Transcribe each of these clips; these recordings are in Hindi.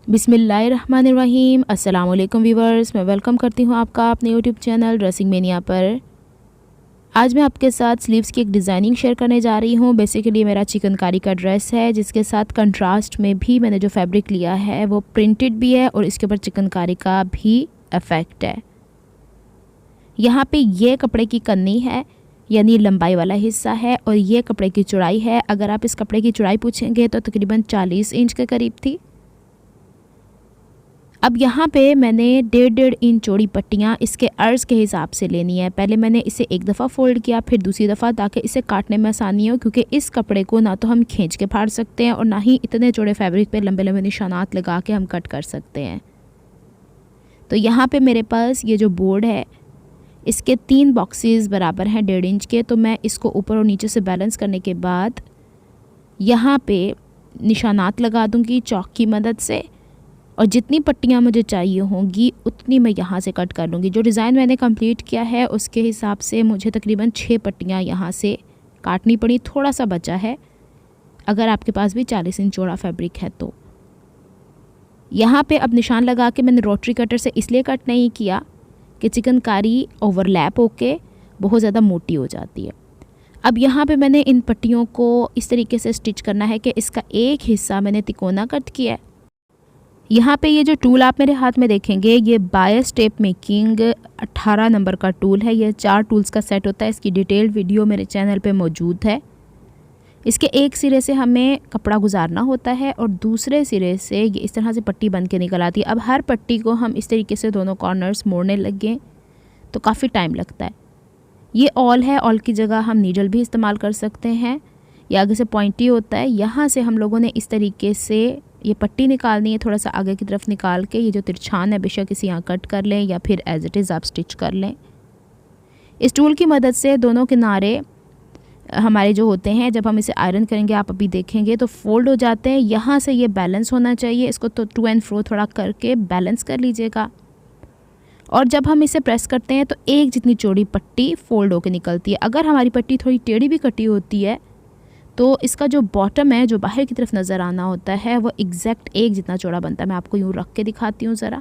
बिस्मिल्लाहिर्रहमानिर्रहीम। अस्सलाम वालेकुम व्यूवर्स, मैं वेलकम करती हूँ आपका अपने यूट्यूब चैनल ड्रेसिंग मेनिया पर। आज मैं आपके साथ स्लीव्स की एक डिज़ाइनिंग शेयर करने जा रही हूँ। बेसिकली मेरा चिकनकारी का ड्रेस है, जिसके साथ कंट्रास्ट में भी मैंने जो फैब्रिक लिया है वो प्रिंटेड भी है और इसके ऊपर चिकनकारी का भी इफ़ेक्ट है। यहाँ पे ये कपड़े की कन्नी है, यानी लंबाई वाला हिस्सा है, और ये कपड़े की चौड़ाई है। अगर आप इस कपड़े की चौड़ाई पूछेंगे तो तकरीबन 40 इंच के करीब थी। अब यहाँ पे मैंने 1.5 इंच चौड़ी पट्टियाँ इसके अर्ज़ के हिसाब से लेनी है। पहले मैंने इसे एक दफ़ा फ़ोल्ड किया, फिर दूसरी दफ़ा, ताकि इसे काटने में आसानी हो, क्योंकि इस कपड़े को ना तो हम खींच के फाड़ सकते हैं और ना ही इतने चौड़े फैब्रिक पे लंबे लंबे निशानात लगा के हम कट कर सकते हैं। तो यहाँ पे मेरे पास ये जो बोर्ड है, इसके 3 बॉक्सेस बराबर हैं 1.5 इंच के। तो मैं इसको ऊपर और नीचे से बैलेंस करने के बाद यहाँ पे निशानात लगा दूँगी चॉक की मदद से, और जितनी पट्टियाँ मुझे चाहिए होंगी उतनी मैं यहाँ से कट कर लूँगी। जो डिज़ाइन मैंने कंप्लीट किया है उसके हिसाब से मुझे तकरीबन 6 पट्टियाँ यहाँ से काटनी पड़ी। थोड़ा सा बचा है, अगर आपके पास भी 40 इंच चौड़ा फैब्रिक है तो। यहाँ पे अब निशान लगा के मैंने रोटरी कटर से इसलिए कट नहीं किया कि चिकनकारी ओवरलैप होके बहुत ज़्यादा मोटी हो जाती है। अब यहाँ पे मैंने इन पट्टियों को इस तरीके से स्टिच करना है कि इसका एक हिस्सा मैंने तिकोना कट किया है। यहाँ पे ये जो टूल आप मेरे हाथ में देखेंगे, ये बायस टेप मेकिंग 18 नंबर का टूल है। ये 4 टूल्स का सेट होता है। इसकी डिटेल्ड वीडियो मेरे चैनल पे मौजूद है। इसके एक सिरे से हमें कपड़ा गुजारना होता है और दूसरे सिरे से ये इस तरह से पट्टी बन के निकल आती है। अब हर पट्टी को हम इस तरीके से दोनों कॉर्नर्स मोड़ने लगे तो काफ़ी टाइम लगता है। ये ऑल है, ऑल की जगह हम नीडल भी इस्तेमाल कर सकते हैं। ये आगे से पॉइंटी होता है। यहाँ से हम लोगों ने इस तरीके से ये पट्टी निकालनी है, थोड़ा सा आगे की तरफ निकाल के। ये जो तिरछान है बेशक इसे यहाँ कट कर लें या फिर एज इट इज़ आप स्टिच कर लें। इस टूल की मदद से दोनों किनारे हमारे जो होते हैं, जब हम इसे आयरन करेंगे आप अभी देखेंगे तो फोल्ड हो जाते हैं। यहाँ से ये बैलेंस होना चाहिए। इसको तो टू एंड फ्रो थोड़ा करके बैलेंस कर लीजिएगा। और जब हम इसे प्रेस करते हैं तो एक जितनी चौड़ी पट्टी फोल्ड होकर निकलती है। अगर हमारी पट्टी थोड़ी टेढ़ी भी कटी होती है तो इसका जो बॉटम है, जो बाहर की तरफ नज़र आना होता है, वो एग्जैक्ट एक जितना चौड़ा बनता है। मैं आपको यूँ रख के दिखाती हूँ ज़रा।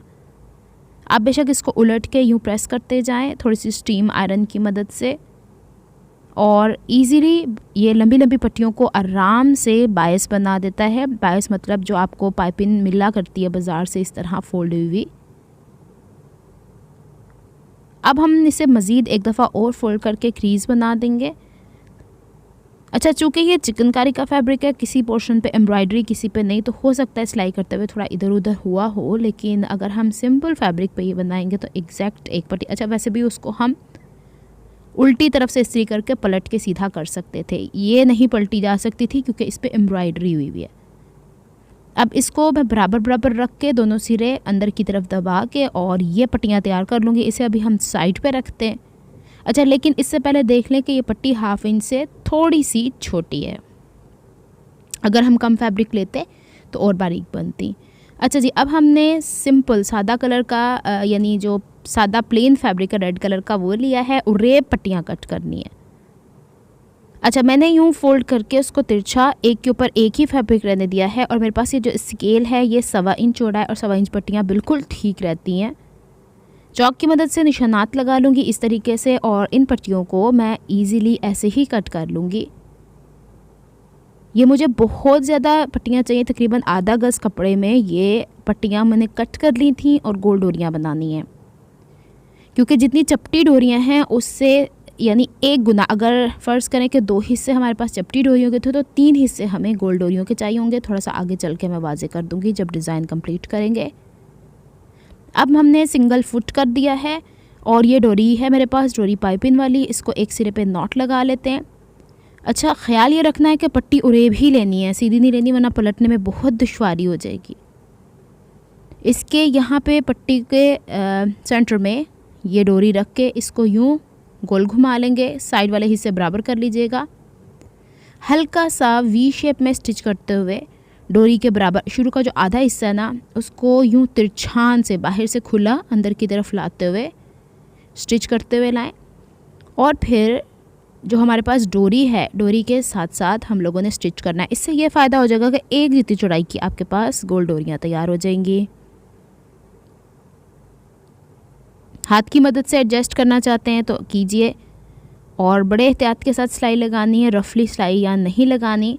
आप बेशक इसको उलट के यूँ प्रेस करते जाएं थोड़ी सी स्टीम आयरन की मदद से, और इजीली ये लंबी लंबी पट्टियों को आराम से बायस बना देता है। बायस मतलब जो आपको पाइपिंग मिला करती है बाज़ार से, इस तरह फोल्ड हुई। अब हम इसे मज़ीद एक दफ़ा और फोल्ड करके क्रीज़ बना देंगे। अच्छा, चूँकि ये चिकनकारी का फैब्रिक है, किसी पोर्शन पे एम्ब्रॉयडरी किसी पे नहीं, तो हो सकता है सिलाई करते हुए थोड़ा इधर उधर हुआ हो, लेकिन अगर हम सिंपल फैब्रिक पे ये बनाएंगे तो एग्जैक्ट एक पट्टी। अच्छा, वैसे भी उसको हम उल्टी तरफ से इस्त्री करके पलट के सीधा कर सकते थे, ये नहीं पलटी जा सकती थी क्योंकि इस पर एम्ब्रॉयडरी हुई हुई है। अब इसको मैं बराबर बराबर रख के दोनों सिरे अंदर की तरफ दबा के और ये पट्टियाँ तैयार कर लूँगी। इसे अभी हम साइड पे रखते हैं। अच्छा, लेकिन इससे पहले देख लें कि ये पट्टी 1/2 इंच से थोड़ी सी छोटी है। अगर हम कम फैब्रिक लेते तो और बारीक बनती। अच्छा जी, अब हमने सिंपल सादा कलर का यानी जो सादा प्लेन फैब्रिक है रेड कलर का, वो लिया है और रेप पट्टियाँ कट करनी है। अच्छा, मैंने यूँ फोल्ड करके उसको तिरछा एक के ऊपर एक ही फैब्रिक रहने दिया है, और मेरे पास ये जो स्केल है ये 1.25 इंच चौड़ा है और 1.25 इंच पट्टियाँ बिल्कुल ठीक रहती हैं। चॉक की मदद से निशानात लगा लूँगी इस तरीके से, और इन पट्टियों को मैं इजीली ऐसे ही कट कर लूँगी। ये मुझे बहुत ज़्यादा पट्टियाँ चाहिए, तकरीबन आधा गज़ कपड़े में ये पट्टियाँ मैंने कट कर ली थी और गोल डोरियाँ बनानी हैं, क्योंकि जितनी चपटी डोरियाँ हैं उससे यानी 1 गुना, अगर फ़र्ज़ करें कि 2 हिस्से हमारे पास चपटी डोरियों के थे तो 3 हिस्से हमें गोल डोरियों के चाहिए होंगे। थोड़ा सा आगे चल के मैं वाज़े कर दूँगी जब डिज़ाइन कंप्लीट करेंगे। अब हमने सिंगल फुट कर दिया है और ये डोरी है मेरे पास, डोरी पाइपिंग वाली। इसको एक सिरे पे नॉट लगा लेते हैं। अच्छा, ख्याल ये रखना है कि पट्टी उरेब ही लेनी है, सीधी नहीं लेनी, वरना पलटने में बहुत दुश्वारी हो जाएगी। इसके यहाँ पे पट्टी के सेंटर में ये डोरी रख के इसको यूँ गोल घुमा लेंगे। साइड वाले हिस्से बराबर कर लीजिएगा। हल्का सा वी शेप में स्टिच करते हुए डोरी के बराबर शुरू का जो आधा हिस्सा है ना, उसको यूँ तिरछान से बाहर से खुला अंदर की तरफ लाते हुए स्टिच करते हुए लाएं, और फिर जो हमारे पास डोरी है, डोरी के साथ साथ हम लोगों ने स्टिच करना है। इससे ये फ़ायदा हो जाएगा कि एक जितनी चौड़ाई की आपके पास गोल डोरियाँ तैयार हो जाएंगी। हाथ की मदद से एडजस्ट करना चाहते हैं तो कीजिए, और बड़े एहतियात के साथ सिलाई लगानी है, रफली सिलाई या नहीं लगानी।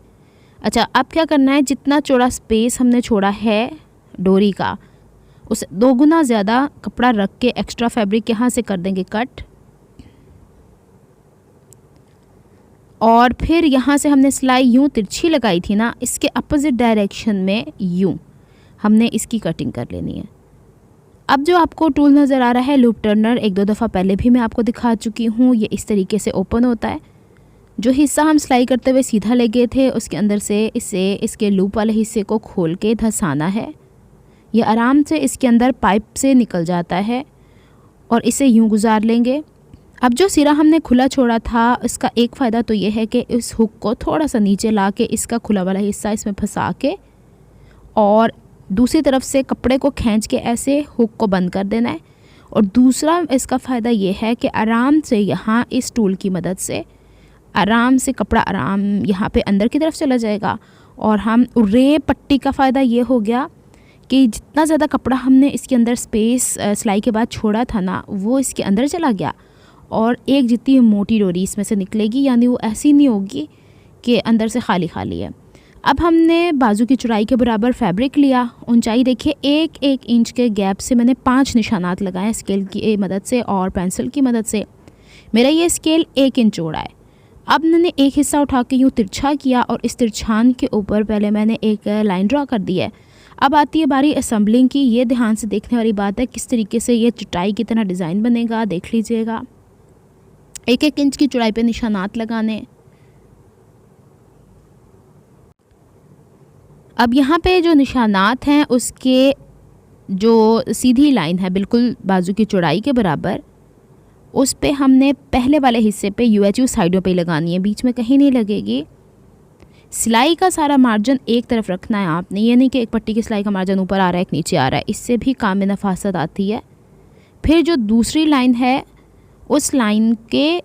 अच्छा, अब क्या करना है, जितना चौड़ा स्पेस हमने छोड़ा है डोरी का, उसे 2 गुना ज़्यादा कपड़ा रख के एक्स्ट्रा फैब्रिक यहाँ से कर देंगे कट, और फिर यहाँ से हमने सिलाई यूँ तिरछी लगाई थी ना, इसके अपोजिट डायरेक्शन में यूँ हमने इसकी कटिंग कर लेनी है। अब जो आपको टूल नज़र आ रहा है लूप टर्नर, 1-2 दफ़ा पहले भी मैं आपको दिखा चुकी हूँ। ये इस तरीके से ओपन होता है। जो हिस्सा हम सिलाई करते हुए सीधा ले गए थे, उसके अंदर से इसे इसके लूप वाले हिस्से को खोल के धंसाना है। ये आराम से इसके अंदर पाइप से निकल जाता है और इसे यूँ गुजार लेंगे। अब जो सिरा हमने खुला छोड़ा था, इसका एक फ़ायदा तो ये है कि इस हुक को थोड़ा सा नीचे ला के इसका खुला वाला हिस्सा इसमें फंसा के और दूसरी तरफ से कपड़े को खींच के ऐसे हुक को बंद कर देना है। और दूसरा इसका फ़ायदा ये है कि आराम से यहाँ इस टूल की मदद से आराम से कपड़ा आराम यहाँ पे अंदर की तरफ चला जाएगा। और हम रे पट्टी का फ़ायदा ये हो गया कि जितना ज़्यादा कपड़ा हमने इसके अंदर स्पेस सिलाई के बाद छोड़ा था ना, वो इसके अंदर चला गया और एक जितनी मोटी डोरी इसमें से निकलेगी, यानी वो ऐसी नहीं होगी कि अंदर से खाली खाली है। अब हमने बाजू की चौड़ाई के बराबर फैब्रिक लिया। ऊंचाई देखिए 1-1 इंच के गैप से मैंने 5 निशानात लगाए स्केल की मदद से और पेंसिल की मदद से। मेरा ये स्केल 1 इंच चौड़ा है। अब मैंने एक हिस्सा उठा के यूँ तिरछा किया और इस तिरछान के ऊपर पहले मैंने एक लाइन ड्रा कर दी है। अब आती है बारी असेंबलिंग की। ये ध्यान से देखने वाली बात है किस तरीके से ये चटाई की तरह डिज़ाइन बनेगा, देख लीजिएगा। 1-1 इंच की चौड़ाई पे निशानात लगाने। अब यहाँ पे जो निशानात हैं उसके जो सीधी लाइन है बिल्कुल बाजू की चौड़ाई के बराबर, उस पे हमने पहले वाले हिस्से पे UHU साइडों पे लगानी है, बीच में कहीं नहीं लगेगी। सिलाई का सारा मार्जिन एक तरफ रखना है आपने, ये नहीं कि एक पट्टी की सिलाई का मार्जिन ऊपर आ रहा है एक नीचे आ रहा है, इससे भी काम में नफासत आती है। फिर जो दूसरी लाइन है उस लाइन के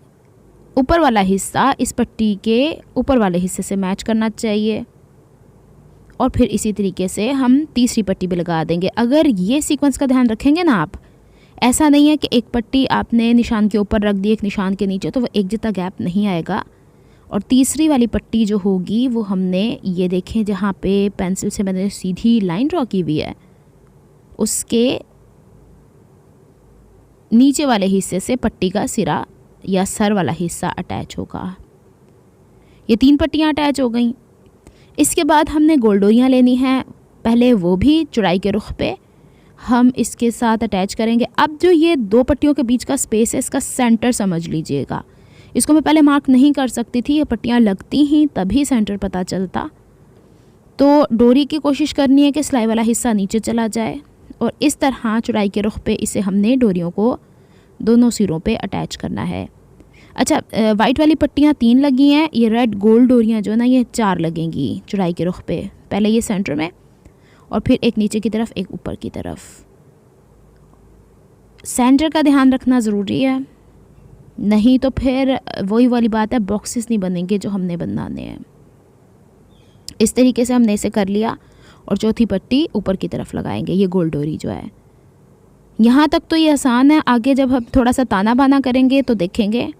ऊपर वाला हिस्सा इस पट्टी के ऊपर वाले हिस्से से मैच करना चाहिए और फिर इसी तरीके से हम तीसरी पट्टी पे लगा देंगे। अगर ये सीक्वेंस का ध्यान रखेंगे ना आप, ऐसा नहीं है कि एक पट्टी आपने निशान के ऊपर रख दी एक निशान के नीचे, तो वो एक जितना गैप नहीं आएगा। और तीसरी वाली पट्टी जो होगी वो हमने ये देखें जहाँ पे पेंसिल से मैंने सीधी लाइन ड्रॉ की हुई है उसके नीचे वाले हिस्से से पट्टी का सिरा या सर वाला हिस्सा अटैच होगा। ये 3 पट्टियाँ अटैच हो गई। इसके बाद हमने गोल डोरियाँ लेनी हैं, पहले वो भी चौड़ाई के रुख पे हम इसके साथ अटैच करेंगे। अब जो ये 2 पट्टियों के बीच का स्पेस है इसका सेंटर समझ लीजिएगा। इसको मैं पहले मार्क नहीं कर सकती थी, ये पट्टियाँ लगती ही तभी सेंटर पता चलता। तो डोरी की कोशिश करनी है कि सिलाई वाला हिस्सा नीचे चला जाए और इस तरह चौड़ाई के रुख पे इसे हमने डोरियों को दोनों सिरों पे अटैच करना है। अच्छा, वाइट वाली पट्टियाँ 3 लगी हैं, ये रेड गोल्ड डोरियाँ जो ना ये 4 लगेंगी चौड़ाई के रुख पे। पहले ये सेंटर में और फिर एक नीचे की तरफ एक ऊपर की तरफ। सेंटर का ध्यान रखना ज़रूरी है, नहीं तो फिर वही वाली बात है, बॉक्सेस नहीं बनेंगे जो हमने बनाने हैं। इस तरीके से हमने इसे कर लिया और चौथी पट्टी ऊपर की तरफ लगाएंगे। ये गोल डोरी जो है, यहाँ तक तो ये आसान है, आगे जब हम थोड़ा सा ताना बाना करेंगे तो देखेंगे।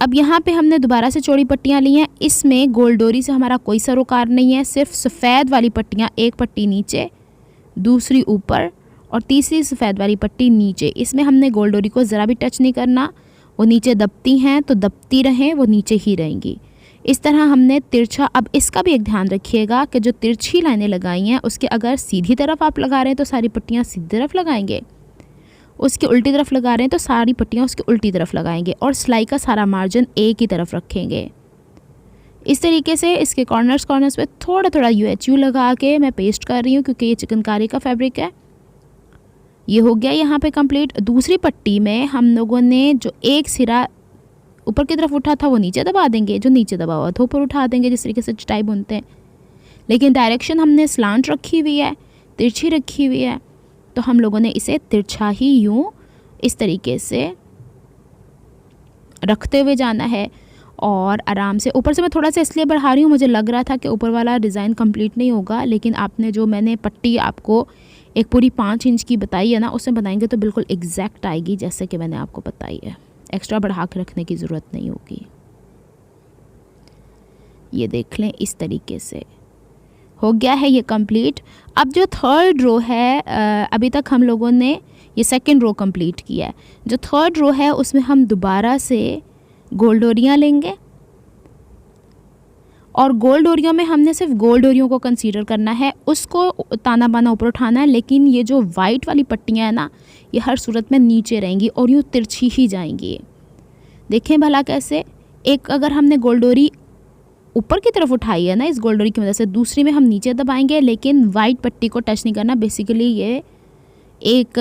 अब यहाँ पे हमने दोबारा से चौड़ी पट्टियाँ ली हैं, इसमें गोल डोरी से हमारा कोई सरोकार नहीं है, सिर्फ सफ़ेद वाली पट्टियाँ, एक पट्टी नीचे दूसरी ऊपर और तीसरी सफ़ेद वाली पट्टी नीचे। इसमें हमने गोल डोरी को ज़रा भी टच नहीं करना, वो नीचे दबती हैं तो दबती रहें, वो नीचे ही रहेंगी। इस तरह हमने तिरछा, अब इसका भी एक ध्यान रखिएगा कि जो तिरछी लाइनें लगाई हैं उसके अगर सीधी तरफ आप लगा रहे हैं तो सारी पट्टियाँ सीधी तरफ लगाएंगे, उसकी उल्टी तरफ लगा रहे हैं तो सारी पट्टियाँ उसकी उल्टी तरफ लगाएंगे और सिलाई का सारा मार्जिन एक ही तरफ रखेंगे। इस तरीके से इसके कॉर्नर्स पे थोड़ा थोड़ा UHU लगा के मैं पेस्ट कर रही हूँ क्योंकि ये चिकनकारी का फैब्रिक है। ये हो गया यहाँ पे कंप्लीट। दूसरी पट्टी में हम लोगों ने जो एक सिरा ऊपर की तरफ उठा था वो नीचे दबा देंगे, जो नीचे दबा हुआ था ऊपर उठा देंगे, जिस तरीके से चटाई बुनते हैं। लेकिन डायरेक्शन हमने स्लांट रखी हुई है, तिरछी रखी हुई है, तो हम लोगों ने इसे तिरछा ही यूँ इस तरीके से रखते हुए जाना है और आराम से। ऊपर से मैं थोड़ा सा इसलिए बढ़ा रही हूँ, मुझे लग रहा था कि ऊपर वाला डिज़ाइन कंप्लीट नहीं होगा, लेकिन आपने जो मैंने पट्टी आपको एक पूरी 5 इंच की बताई है ना, उससे बनाएंगे तो बिल्कुल एग्जैक्ट आएगी जैसे कि मैंने आपको बताई है। एक्स्ट्रा बढ़ा के रखने की ज़रूरत नहीं होगी। ये देख लें, इस तरीके से हो गया है ये कंप्लीट। अब जो थर्ड रो है, अभी तक हम लोगों ने ये सेकंड रो कंप्लीट किया है। जो थर्ड रो है उसमें हम दोबारा से गोल डोरियाँ लेंगे और गोल डोरियों में हमने सिर्फ गोल डोरियों को कंसीडर करना है, उसको ताना बाना ऊपर उठाना है। लेकिन ये जो वाइट वाली पट्टियाँ हैं ना, ये हर सूरत में नीचे रहेंगी और यूँ तिरछी ही जाएंगी। देखें भला कैसे, एक अगर हमने गोल डोरी ऊपर की तरफ उठाई है ना इस गोल डोरी की मदद से, दूसरी में हम नीचे दबाएंगे, लेकिन वाइट पट्टी को टच नहीं करना। बेसिकली ये एक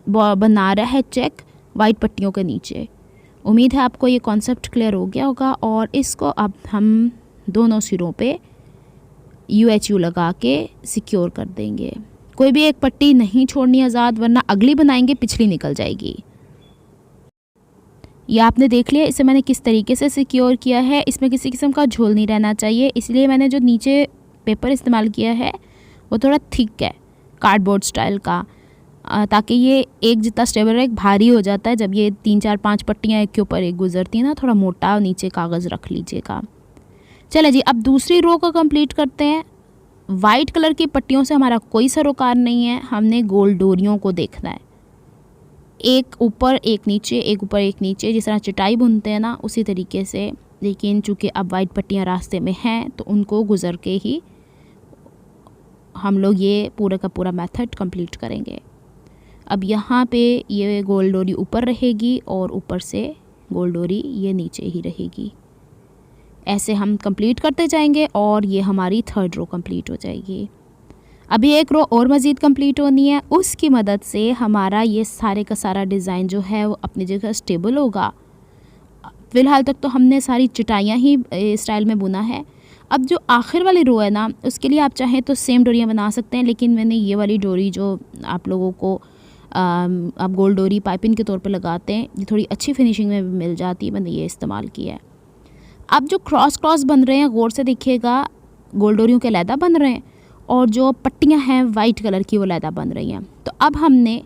बना रहा है चेक वाइट पट्टियों के नीचे। उम्मीद है आपको ये कॉन्सेप्ट क्लियर हो गया होगा। और इसको अब हम दोनों सिरों पे UHU लगा के सिक्योर कर देंगे। कोई भी एक पट्टी नहीं छोड़नी आज़ाद, वरना अगली बनाएंगे पिछली निकल जाएगी। ये आपने देख लिया, इसे मैंने किस तरीके से सिक्योर किया है। इसमें किसी किस्म का झोल नहीं रहना चाहिए, इसलिए मैंने जो नीचे पेपर इस्तेमाल किया है वो थोड़ा थिक है, कार्डबोर्ड स्टाइल का, ताकि ये एक जितना स्टेबल रहे। भारी हो जाता है जब ये 3 4 5 पट्टियाँ एक के ऊपर एक गुजरती हैं ना, थोड़ा मोटा नीचे कागज़ रख लीजिएगा। चले जी, अब दूसरी रो को कंप्लीट करते हैं। वाइट कलर की पट्टियों से हमारा कोई सरोकार नहीं है, हमने गोल डोरियों को देखना है, एक ऊपर एक नीचे, एक ऊपर एक नीचे, जिस तरह चटाई बुनते हैं ना उसी तरीके से। लेकिन चूँकि अब वाइट पट्टियाँ रास्ते में हैं तो उनको गुज़र के ही हम लोग ये पूरा का पूरा मेथड कंप्लीट करेंगे। अब यहाँ पे ये गोल डोरी ऊपर रहेगी और ऊपर से गोल डोरी ये नीचे ही रहेगी। ऐसे हम कंप्लीट करते जाएंगे और ये हमारी थर्ड रो कंप्लीट हो जाएगी। अभी एक रो और मज़ीद कंप्लीट होनी है, उसकी मदद से हमारा ये सारे का सारा डिज़ाइन जो है वो अपनी जगह स्टेबल होगा। फ़िलहाल तक तो हमने सारी चटाइयाँ ही स्टाइल में बुना है। अब जो आखिर वाली रो है ना, उसके लिए आप चाहें तो सेम डोरियाँ बना सकते हैं, लेकिन मैंने ये वाली डोरी जो आप लोगों को आप गोल डोरी पाइपिंग के तौर पे लगाते हैं, ये थोड़ी अच्छी फिनिशिंग में भी मिल जाती है, मैंने ये इस्तेमाल किया है। अब जो क्रॉस बन रहे हैं, गौर से देखिएगा, गोल डोरियों के अलहदा बन रहे हैं और जो पट्टियां हैं वाइट कलर की वो अलहदा बन रही हैं। तो अब हमने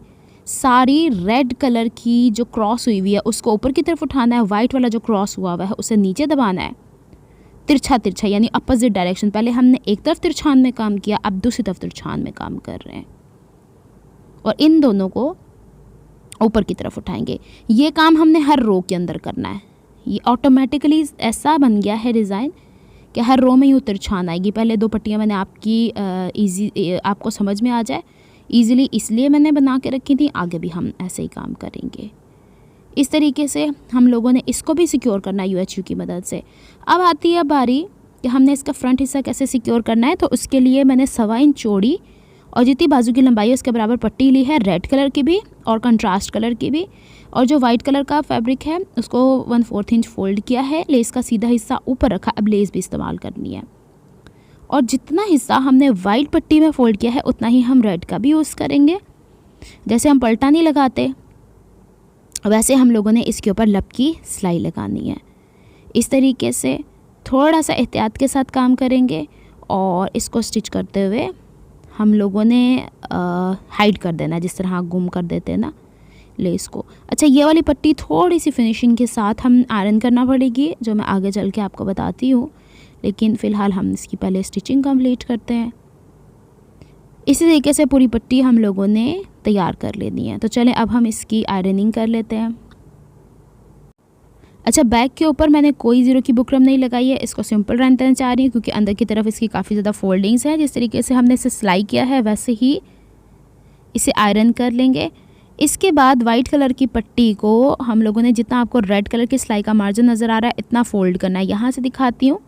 सारी रेड कलर की जो क्रॉस हुई हुई है उसको ऊपर की तरफ उठाना है, वाइट वाला जो क्रॉस हुआ हुआ है उसे नीचे दबाना है, तिरछा तिरछा यानी अपोजिट डायरेक्शन। पहले हमने एक तरफ तिरछान में काम किया, अब दूसरी तरफ तिरछान में काम कर रहे हैं और इन दोनों को ऊपर की तरफ उठाएंगे। ये काम हमने हर रो के अंदर करना है। ये ऑटोमेटिकली ऐसा बन गया है डिज़ाइन कि हर रो में यूँ तिरछान आएगी। पहले 2 पट्टियाँ मैंने आपको समझ में आ जाए ईज़िली, इसलिए मैंने बना के रखी थी। आगे भी हम ऐसे ही काम करेंगे। इस तरीके से हम लोगों ने इसको भी सिक्योर करना है UHU की मदद से। अब आती है बारी कि हमने इसका फ्रंट हिस्सा कैसे सिक्योर करना है। तो उसके लिए मैंने 1.25 इंच चौड़ी और जितनी बाजू की लंबाई है उसके बराबर पट्टी ली है, रेड कलर की भी और कंट्रास्ट कलर की भी। और जो वाइट कलर का फैब्रिक है उसको 1/4 इंच फोल्ड किया है, लेस का सीधा हिस्सा ऊपर रखा। अब लेस भी इस्तेमाल करनी है और जितना हिस्सा हमने वाइट पट्टी में फोल्ड किया है उतना ही हम रेड का भी यूज़ करेंगे। जैसे हम पलटा नहीं लगाते वैसे हम लोगों ने इसके ऊपर लब की सिलाई लगानी है। इस तरीके से थोड़ा सा एहतियात के साथ काम करेंगे और इसको स्टिच करते हुए हम लोगों ने हाइड कर देना, जिस तरह गुम कर देते हैं ना लेस को। अच्छा, ये वाली पट्टी थोड़ी सी फिनिशिंग के साथ हम आयरन करना पड़ेगी, जो मैं आगे चल के आपको बताती हूँ, लेकिन फ़िलहाल हम इसकी पहले स्टिचिंग कंप्लीट करते हैं। इसी तरीके से पूरी पट्टी हम लोगों ने तैयार कर लेनी है। तो चलें अब हम इसकी आयरनिंग कर लेते हैं। अच्छा, बैक के ऊपर मैंने कोई ज़ीरो की बुकरम नहीं लगाई है, इसको सिंपल रहने देना चाह रही हूँ क्योंकि अंदर की तरफ इसकी काफ़ी ज़्यादा फोल्डिंग्स हैं। जिस तरीके से हमने इसे सिलाई किया है वैसे ही इसे आयरन कर लेंगे। इसके बाद वाइट कलर की पट्टी को हम लोगों ने जितना आपको रेड कलर की सिलाई का मार्जिन नज़र आ रहा है इतना फ़ोल्ड करना है। यहाँ से दिखाती हूँ,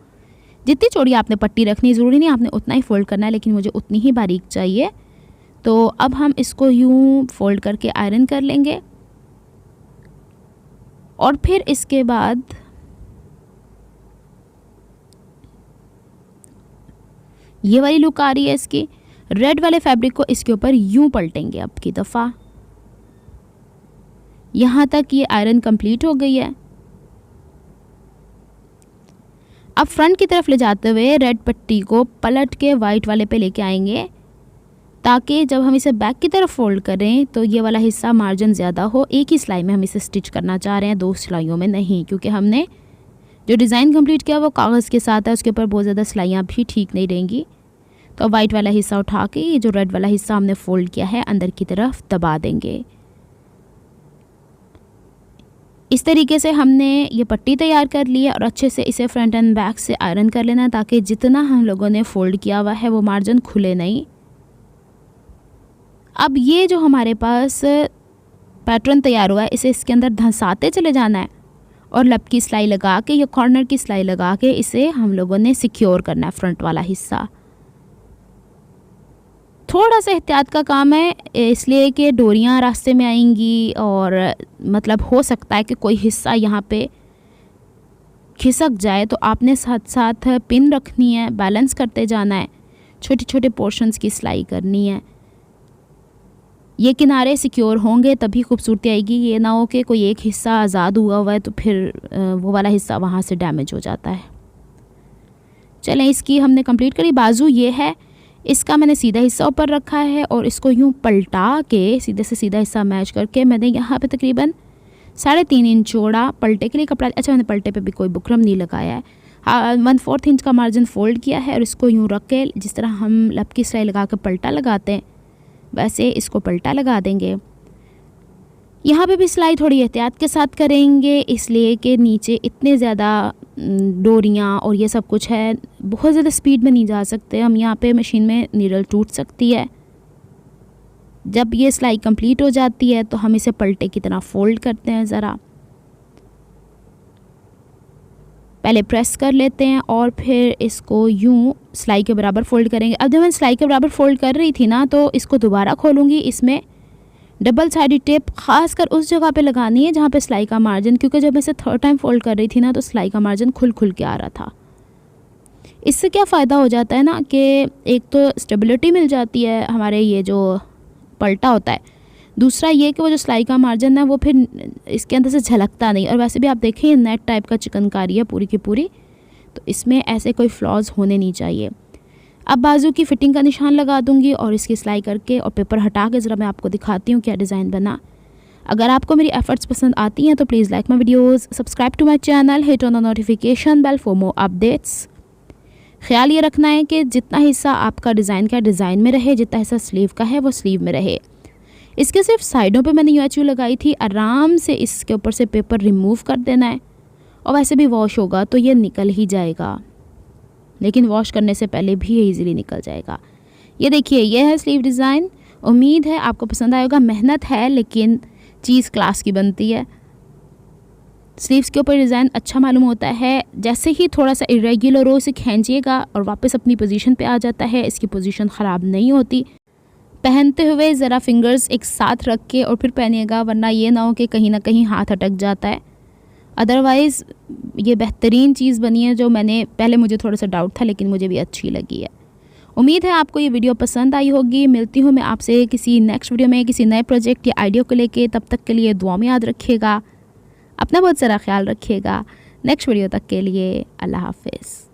जितनी चौड़ी आपने पट्टी रखनी, ज़रूरी नहीं आपने उतना ही फ़ोल्ड करना है, लेकिन मुझे उतनी ही बारीक चाहिए। तो अब हम इसको यूँ फ़ोल्ड करके आयरन कर लेंगे और फिर इसके बाद ये वाली लुक आ रही है इसकी। रेड वाले फैब्रिक को इसके ऊपर यूँ पलटेंगे अब की दफ़ा। यहाँ तक ये आयरन कंप्लीट हो गई है। अब फ्रंट की तरफ ले जाते हुए रेड पट्टी को पलट के वाइट वाले पे लेके आएंगे, ताकि जब हम इसे बैक की तरफ फोल्ड करें तो ये वाला हिस्सा मार्जिन ज़्यादा हो। एक ही सिलाई में हम इसे स्टिच करना चाह रहे हैं, 2 सिलाइयों में नहीं, क्योंकि हमने जो डिज़ाइन कंप्लीट किया वो कागज़ के साथ है, उसके ऊपर बहुत ज़्यादा सिलाइयाँ भी ठीक नहीं रहेंगी। तो वाइट वाला हिस्सा उठा के ये जो रेड वाला हिस्सा हमने फोल्ड किया है अंदर की तरफ दबा देंगे। इस तरीके से हमने ये पट्टी तैयार कर ली है और अच्छे से इसे फ्रंट एंड बैक से आयरन कर लेना है, ताकि जितना हम लोगों ने फोल्ड किया हुआ है वो मार्जिन खुले नहीं। अब ये जो हमारे पास पैटर्न तैयार हुआ है इसे इसके अंदर धंसाते चले जाना है और लब की सिलाई लगा के या कॉर्नर की सिलाई लगा के इसे हम लोगों ने सिक्योर करना है फ्रंट वाला हिस्सा। थोड़ा सा एहतियात का काम है, इसलिए कि डोरियां रास्ते में आएंगी और मतलब हो सकता है कि कोई हिस्सा यहाँ पे खिसक जाए, तो आपने साथ साथ पिन रखनी है, बैलेंस करते जाना है, छोटे छोटे पोर्शंस की सिलाई करनी है। ये किनारे सिक्योर होंगे तभी खूबसूरती आएगी। ये ना हो कि कोई एक हिस्सा आज़ाद हुआ है तो फिर वो वाला हिस्सा वहाँ से डैमेज हो जाता है। चलें, इसकी हमने कंप्लीट करी। बाजू ये है, इसका मैंने सीधा हिस्सा ऊपर रखा है और इसको यूँ पलटा के सीधे से सीधा हिस्सा मैच करके मैंने यहाँ पे तकरीबन 3.5 इंच चौड़ा पलटे के लिए कपड़ा, अच्छा मैंने पलटे पे भी कोई बुकरम नहीं लगाया है, 1/4 इंच का मार्जिन फोल्ड किया है और इसको यूँ रख के जिस तरह हम लब की सिलाई लगा के पलटा लगाते हैं वैसे इसको पलटा लगा देंगे। यहाँ पे भी सिलाई थोड़ी एहतियात के साथ करेंगे, इसलिए कि नीचे इतने ज़्यादा डोरियाँ और ये सब कुछ है, बहुत ज़्यादा स्पीड में नहीं जा सकते हम। यहाँ पे मशीन में नीडल टूट सकती है। जब ये सिलाई कंप्लीट हो जाती है तो हम इसे पलटे की तरह फोल्ड करते हैं, ज़रा पहले प्रेस कर लेते हैं और फिर इसको यूँ सिलाई के बराबर फोल्ड करेंगे। अब जब मैं सिलाई के बराबर फोल्ड कर रही थी ना तो इसको दोबारा खोलूँगी। इसमें डबल साइडेड टेप खासकर उस जगह पे लगानी है जहाँ पे सिलाई का मार्जिन, क्योंकि जब मैं इसे 3rd टाइम फोल्ड कर रही थी ना तो सिलाई का मार्जिन खुल के आ रहा था। इससे क्या फ़ायदा हो जाता है ना कि एक तो स्टेबिलिटी मिल जाती है हमारे ये जो पलटा होता है, दूसरा ये कि वो जो सिलाई का मार्जिन है वो फिर इसके अंदर से झलकता नहीं। और वैसे भी आप देखें नेट टाइप का चिकनकारी है पूरी की पूरी, तो इसमें ऐसे कोई फ्लॉज होने नहीं चाहिए। अब बाजू की फ़िटिंग का निशान लगा दूंगी और इसकी सिलाई करके और पेपर हटा के ज़रा मैं आपको दिखाती हूँ क्या डिज़ाइन बना। अगर आपको मेरी एफर्ट्स पसंद आती हैं तो please like my videos, subscribe to my channel, hit on the notification bell for more updates. ख्याल ये रखना है कि जितना हिस्सा आपका डिज़ाइन का डिज़ाइन में रहे, जितना हिस्सा स्लीव का है वो स्लीव में रहे। इसके सिर्फ साइडों पे मैंने यूएचयू लगाई थी, आराम से इसके ऊपर से पेपर रिमूव कर देना है और वैसे भी वॉश होगा तो ये निकल ही जाएगा, लेकिन वॉश करने से पहले भी ये ईज़िली निकल जाएगा। ये देखिए, ये है स्लीव डिज़ाइन। उम्मीद है आपको पसंद आएगा। मेहनत है लेकिन चीज़ क्लास की बनती है। स्लीव्स के ऊपर डिज़ाइन अच्छा मालूम होता है, जैसे ही थोड़ा सा इरेगुलर हो इसे खींचिएगा और वापस अपनी पोजीशन पे आ जाता है। इसकी पोजीशन ख़राब नहीं होती। पहनते हुए ज़रा फिंगर्स एक साथ रख के और फिर पहनिएगा, वरना ये ना हो कि कहीं ना कहीं हाथ अटक जाता है। अदरवाइज़ ये बेहतरीन चीज़ बनी है, जो मैंने पहले मुझे थोड़ा सा डाउट था लेकिन मुझे भी अच्छी लगी है। उम्मीद है आपको ये वीडियो पसंद आई होगी। मिलती हूँ मैं आपसे किसी नेक्स्ट वीडियो में किसी नए प्रोजेक्ट या आइडिया को लेके। तब तक के लिए दुआ में याद रखिएगा, अपना बहुत सारा ख्याल रखिएगा। नेक्स्ट वीडियो तक के लिए अल्लाह हाफिज़।